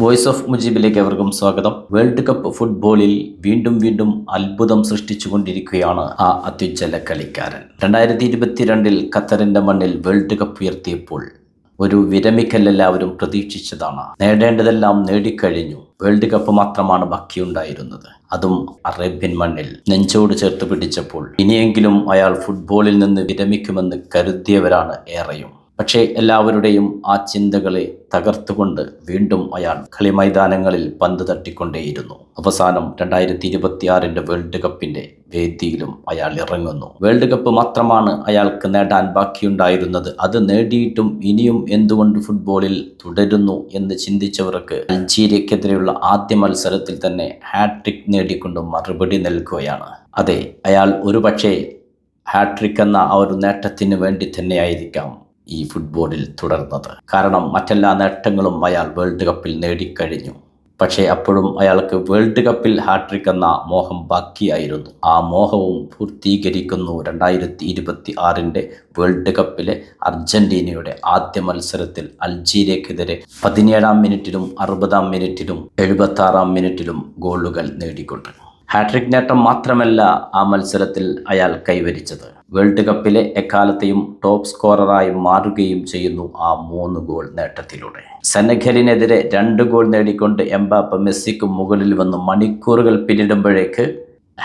Voice of മുജീബിലേക്ക് അവർക്കും സ്വാഗതം. World cup ഫുട്ബോളിൽ വീണ്ടും അത്ഭുതം സൃഷ്ടിച്ചുകൊണ്ടിരിക്കുകയാണ് ആ അത്യുജ്വല കളിക്കാരൻ. 2022 ഖത്തറിന്റെ മണ്ണിൽ വേൾഡ് കപ്പ് ഉയർത്തിയപ്പോൾ ഒരു വിരമിക്കൽ എല്ലാവരും പ്രതീക്ഷിച്ചതാണ്. നേടേണ്ടതെല്ലാം നേടിക്കഴിഞ്ഞു. വേൾഡ് കപ്പ് മാത്രമാണ് ബാക്കിയുണ്ടായിരുന്നത്. അതും അറേബ്യൻ മണ്ണിൽ നെഞ്ചോട് ചേർത്ത് പിടിച്ചപ്പോൾ ഇനിയെങ്കിലും അയാൾ ഫുട്ബോളിൽ നിന്ന് വിരമിക്കുമെന്ന് കരുതിയവരാണ് ഏറെയും. പക്ഷേ എല്ലാവരുടെയും ആ ചിന്തകളെ തകർത്തുകൊണ്ട് വീണ്ടും അയാൾ കളിമൈതാനങ്ങളിൽ പന്ത് തട്ടിക്കൊണ്ടേയിരുന്നു. അവസാനം 2026 വേൾഡ് കപ്പിന്റെ വേദിയിലും അയാൾ ഇറങ്ങുന്നു. വേൾഡ് കപ്പ് മാത്രമാണ് അയാൾക്ക് നേടാൻ ബാക്കിയുണ്ടായിരുന്നത്. അത് നേടിയിട്ടും ഇനിയും എന്തുകൊണ്ട് ഫുട്ബോളിൽ തുടരുന്നു എന്ന് ചിന്തിച്ചവർക്ക് അൾജീരിയക്കെതിരെയുള്ള ആദ്യ മത്സരത്തിൽ തന്നെ ഹാട്രിക് നേടിക്കൊണ്ട് മറുപടി നൽകുകയാണ്. അതെ, അയാൾ ഒരുപക്ഷെ ഹാട്രിക് എന്ന ആ ഒരു നേട്ടത്തിന് വേണ്ടി തന്നെയായിരിക്കാം ഈ ഫുട്ബോളിൽ തുടർന്നത്. കാരണം മറ്റെല്ലാ നേട്ടങ്ങളും അയാൾ വേൾഡ് കപ്പിൽ നേടിക്കഴിഞ്ഞു. പക്ഷേ അപ്പോഴും അയാൾക്ക് വേൾഡ് കപ്പിൽ ഹാട്രിക് എന്ന മോഹം ബാക്കിയായിരുന്നു. ആ മോഹവും പൂർത്തീകരിക്കുന്നു 2026 വേൾഡ് കപ്പിലെ അർജന്റീനയുടെ ആദ്യ മത്സരത്തിൽ അൾജീരിയക്കെതിരെ 17-ാം മിനിറ്റിലും 60-ാം മിനിറ്റിലും 76-ാം മിനിറ്റിലും ഗോളുകൾ നേടിക്കൊണ്ട്. ഹാട്രിക് നേട്ടം മാത്രമല്ല ആ മത്സരത്തിൽ അയാൾ കൈവരിച്ചത്. വേൾഡ് കപ്പിലെ എക്കാലത്തെയും ടോപ്പ് സ്കോററായി മാറുകയും ചെയ്യുന്നു ആ 3 ഗോൾ നേട്ടത്തിലൂടെ. സെനഗലിനെതിരെ 2 ഗോൾ നേടിക്കൊണ്ട് എംബാപ്പ മെസ്സിക്ക് മുകളിൽ വന്ന് മണിക്കൂറുകൾ പിന്നിടുമ്പോഴേക്ക്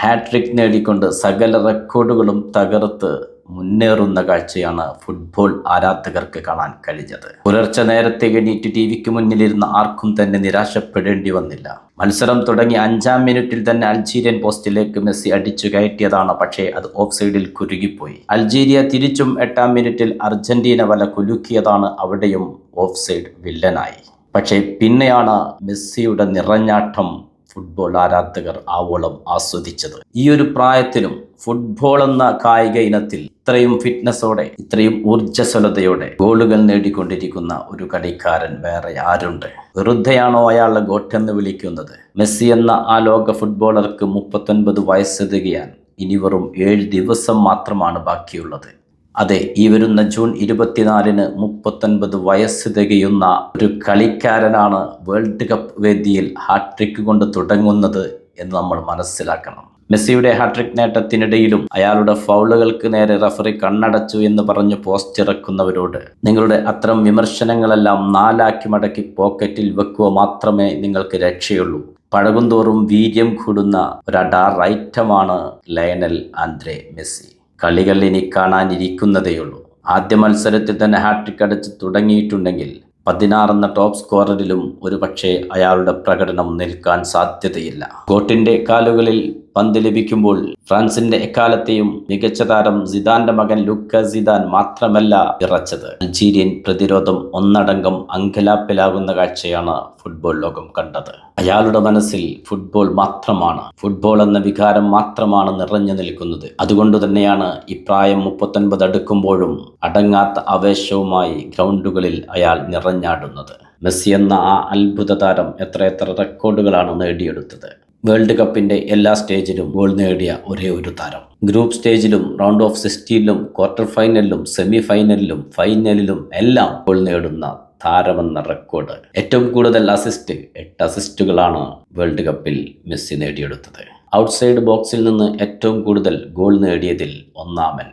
ഹാട്രിക് നേടിക്കൊണ്ട് സകല റെക്കോർഡുകളും തകർത്ത് മുന്നേറുന്ന കാഴ്ചയാണ് ഫുട്ബോൾ ആരാധകർക്ക് കാണാൻ കഴിഞ്ഞത്. പുലർച്ചെ നേരത്തെ എണീറ്റ് ടിവിക്ക് മുന്നിലിരുന്ന ആർക്കും തന്നെ നിരാശപ്പെടേണ്ടി വന്നില്ല. മത്സരം തുടങ്ങി 5-ാം മിനിറ്റിൽ തന്നെ അൾജീരിയൻ പോസ്റ്റിലേക്ക് മെസ്സി അടിച്ചു കയറ്റിയതാണ്. പക്ഷേ അത് ഓഫ് സൈഡിൽ കുരുകിപ്പോയി. അൾജീരിയ തിരിച്ചും 8-ാം മിനിറ്റിൽ അർജന്റീന വല കുലുക്കിയതാണ്. അവിടെയും ഓഫ് സൈഡ് വില്ലനായി. പക്ഷേ പിന്നെയാണ് മെസ്സിയുടെ നിറഞ്ഞാട്ടം ഫുട്ബോൾ ആരാധകർ ആവോളം ആസ്വദിച്ചത്. ഈ ഒരു പ്രായത്തിലും ഫുട്ബോൾ എന്ന കായിക ഇനത്തിൽ ഇത്രയും ഫിറ്റ്നസോടെ ഇത്രയും ഊർജ്ജസ്വലതയോടെ ഗോളുകൾ നേടിക്കൊണ്ടിരിക്കുന്ന ഒരു കളിക്കാരൻ വേറെ ആരുണ്ട്? വെറുതെയാണോ അയാളുടെ ഗോട്ടെന്ന് വിളിക്കുന്നത്? മെസ്സി എന്ന ആ ലോക ഫുട്ബോളർക്ക് 39 വയസ്സ് തികയാൻ ഇനി വെറും 7 ദിവസം മാത്രമാണ് ബാക്കിയുള്ളത്. അതെ, ഈ വരുന്ന ജൂൺ 24-ന് 39 വയസ്സ് തികയുന്ന ഒരു കളിക്കാരനാണ് വേൾഡ് കപ്പ് വേദിയിൽ ഹാട്രിക് കൊണ്ട് തുടങ്ങുന്നത് എന്ന് നമ്മൾ മനസ്സിലാക്കണം. മെസ്സിയുടെ ഹാട്രിക് നേട്ടത്തിനിടയിലും അയാളുടെ ഫൗളുകൾക്ക് നേരെ റഫറി കണ്ണടച്ചു എന്ന് പറഞ്ഞ് പോസ്റ്റ് ഇറക്കുന്നവരോട് നിങ്ങളുടെ അത്തരം വിമർശനങ്ങളെല്ലാം 4 മടക്കി പോക്കറ്റിൽ വെക്കുക മാത്രമേ നിങ്ങൾക്ക് രക്ഷയുള്ളൂ. പഴകുന്തോറും വീര്യം കൂടുന്ന ഒരു അഡാർ ഐറ്റമാണ് ലയണൽ ആന്ദ്രെ മെസ്സി. കളികൾ ഇനി കാണാനിരിക്കുന്നതേയുള്ളൂ. ആദ്യ മത്സരത്തിൽ തന്നെ ഹാട്രിക് അടിച്ച് തുടങ്ങിയിട്ടുണ്ടെങ്കിൽ 16 എന്ന ടോപ്പ് സ്കോററിലും ഒരു പക്ഷേ അയാളുടെ പ്രകടനം നിൽക്കാൻ സാധ്യതയില്ല. ഗോട്ടിന്റെ കാലുകളിൽ പന്ത് ലഭിക്കുമ്പോൾ ഫ്രാൻസിന്റെ എക്കാലത്തെയും മികച്ച താരം സിദാന്റെ മകൻ ലൂക്ക സിദാൻ മാത്രമല്ല വിറച്ചത്. അൾജീരിയൻ പ്രതിരോധം ഒന്നടങ്കം അങ്കലാപ്പിലാകുന്ന കാഴ്ചയാണ് ഫുട്ബോൾ ലോകം കണ്ടത്. അയാളുടെ മനസ്സിൽ ഫുട്ബോൾ മാത്രമാണ്, ഫുട്ബോൾ എന്ന വികാരം മാത്രമാണ് നിറഞ്ഞു നിൽക്കുന്നത്. അതുകൊണ്ട് തന്നെയാണ് ഇപ്രായം 39 അടുക്കുമ്പോഴും അടങ്ങാത്ത ആവേശവുമായി ഗ്രൗണ്ടുകളിൽ അയാൾ നിറഞ്ഞാടുന്നത്. മെസ്സി എന്ന ആ അത്ഭുത താരം എത്ര റെക്കോർഡുകളാണ് നേടിയെടുത്തത്. വേൾഡ് കപ്പിന്റെ എല്ലാ സ്റ്റേജിലും ഗോൾ നേടിയ ഒരേ ഒരു താരം. ഗ്രൂപ്പ് സ്റ്റേജിലും റൗണ്ട് ഓഫ് 16-ലും ക്വാർട്ടർ ഫൈനലിലും സെമി ഫൈനലിലും ഫൈനലിലും എല്ലാം ഗോൾ നേടുന്ന താരമെന്ന റെക്കോർഡ്. ഏറ്റവും കൂടുതൽ 8 അസിസ്റ്റുകളാണ് വേൾഡ് കപ്പിൽ മെസ്സി നേടിയെടുത്തത്. ഔട്ട്സൈഡ് ബോക്സിൽ നിന്ന് ഏറ്റവും കൂടുതൽ ഗോൾ നേടിയതിൽ ഒന്നാമൻ,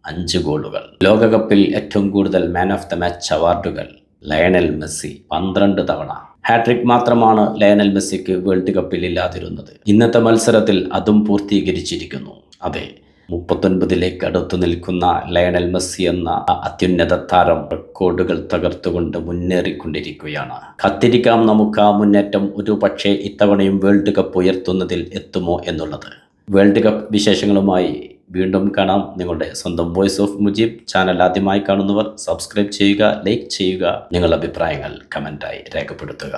5 ഗോളുകൾ. ലോകകപ്പിൽ ഏറ്റവും കൂടുതൽ മാൻ ഓഫ് ദ മാച്ച് അവാർഡുകൾ ലയണൽ മെസ്സി 12 തവണ. ഹാട്രിക് മാത്രമാണ് ലയണൽ മെസ്സിക്ക് വേൾഡ് കപ്പിൽ ഇല്ലാതിരുന്നത്. ഇന്നത്തെ മത്സരത്തിൽ അതും പൂർത്തീകരിച്ചിരിക്കുന്നു. അതെ, 39-ലേക്ക് അടുത്തു നിൽക്കുന്ന ലയണൽ മെസ്സി എന്ന അത്യുന്നത താരം റെക്കോർഡുകൾ തകർത്തുകൊണ്ട് മുന്നേറിക്കൊണ്ടിരിക്കുകയാണ്. കാത്തിരിക്കാം നമുക്ക് ആ മുന്നേറ്റം ഒരു പക്ഷേ ഇത്തവണയും വേൾഡ് കപ്പ് ഉയർത്തുന്നതിൽ എത്തുമോ എന്നുള്ളത്. വേൾഡ് കപ്പ് വിശേഷങ്ങളുമായി വീണ്ടും കാണാം. നിങ്ങളുടെ സ്വന്തം വോയിസ് ഓഫ് മുജീബ് ചാനൽ ആദ്യമായി കാണുന്നവർ സബ്സ്ക്രൈബ് ചെയ്യുക, ലൈക്ക് ചെയ്യുക, നിങ്ങളുടെ അഭിപ്രായങ്ങൾ കമൻറ്റായി രേഖപ്പെടുത്തുക.